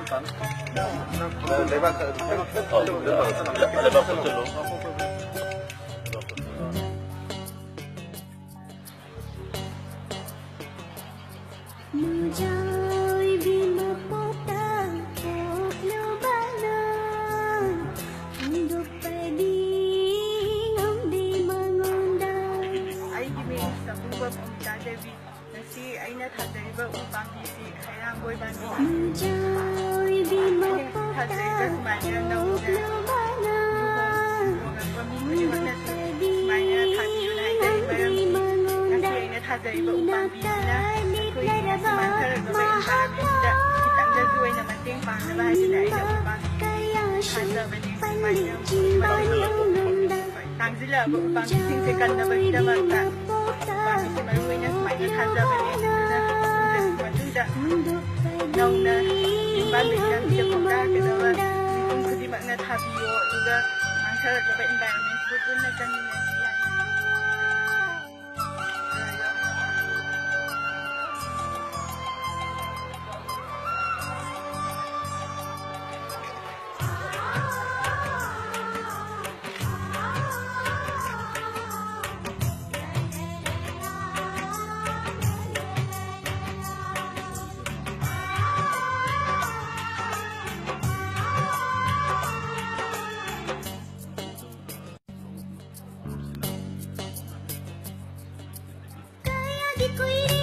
Tạm nó Menjauh bima potang Poklo balang Untuk padi Ngomdi mengundang Ay gimi sa buwag ang dadabi Nasi ay natadariba upang isi Hayang boy bandi Menjauh bima potang Poklo balang Untuk padi Ngomdi mengundang Natadariba upang bina Ako'y sumantarag na ba yung paramita Kitang gagawin na mating pang na bahagi na ina upang Handa ba ni Tang sila ba upang singsikan na ba kita mata Upang isi maruwi na sumay na handa ba ni Matunda Nung na yung balik na siya po ka Kadawa Kung kudimak na tabiyo Uga Ang sarap na ba environment Bukun na kanina siya Di ko'y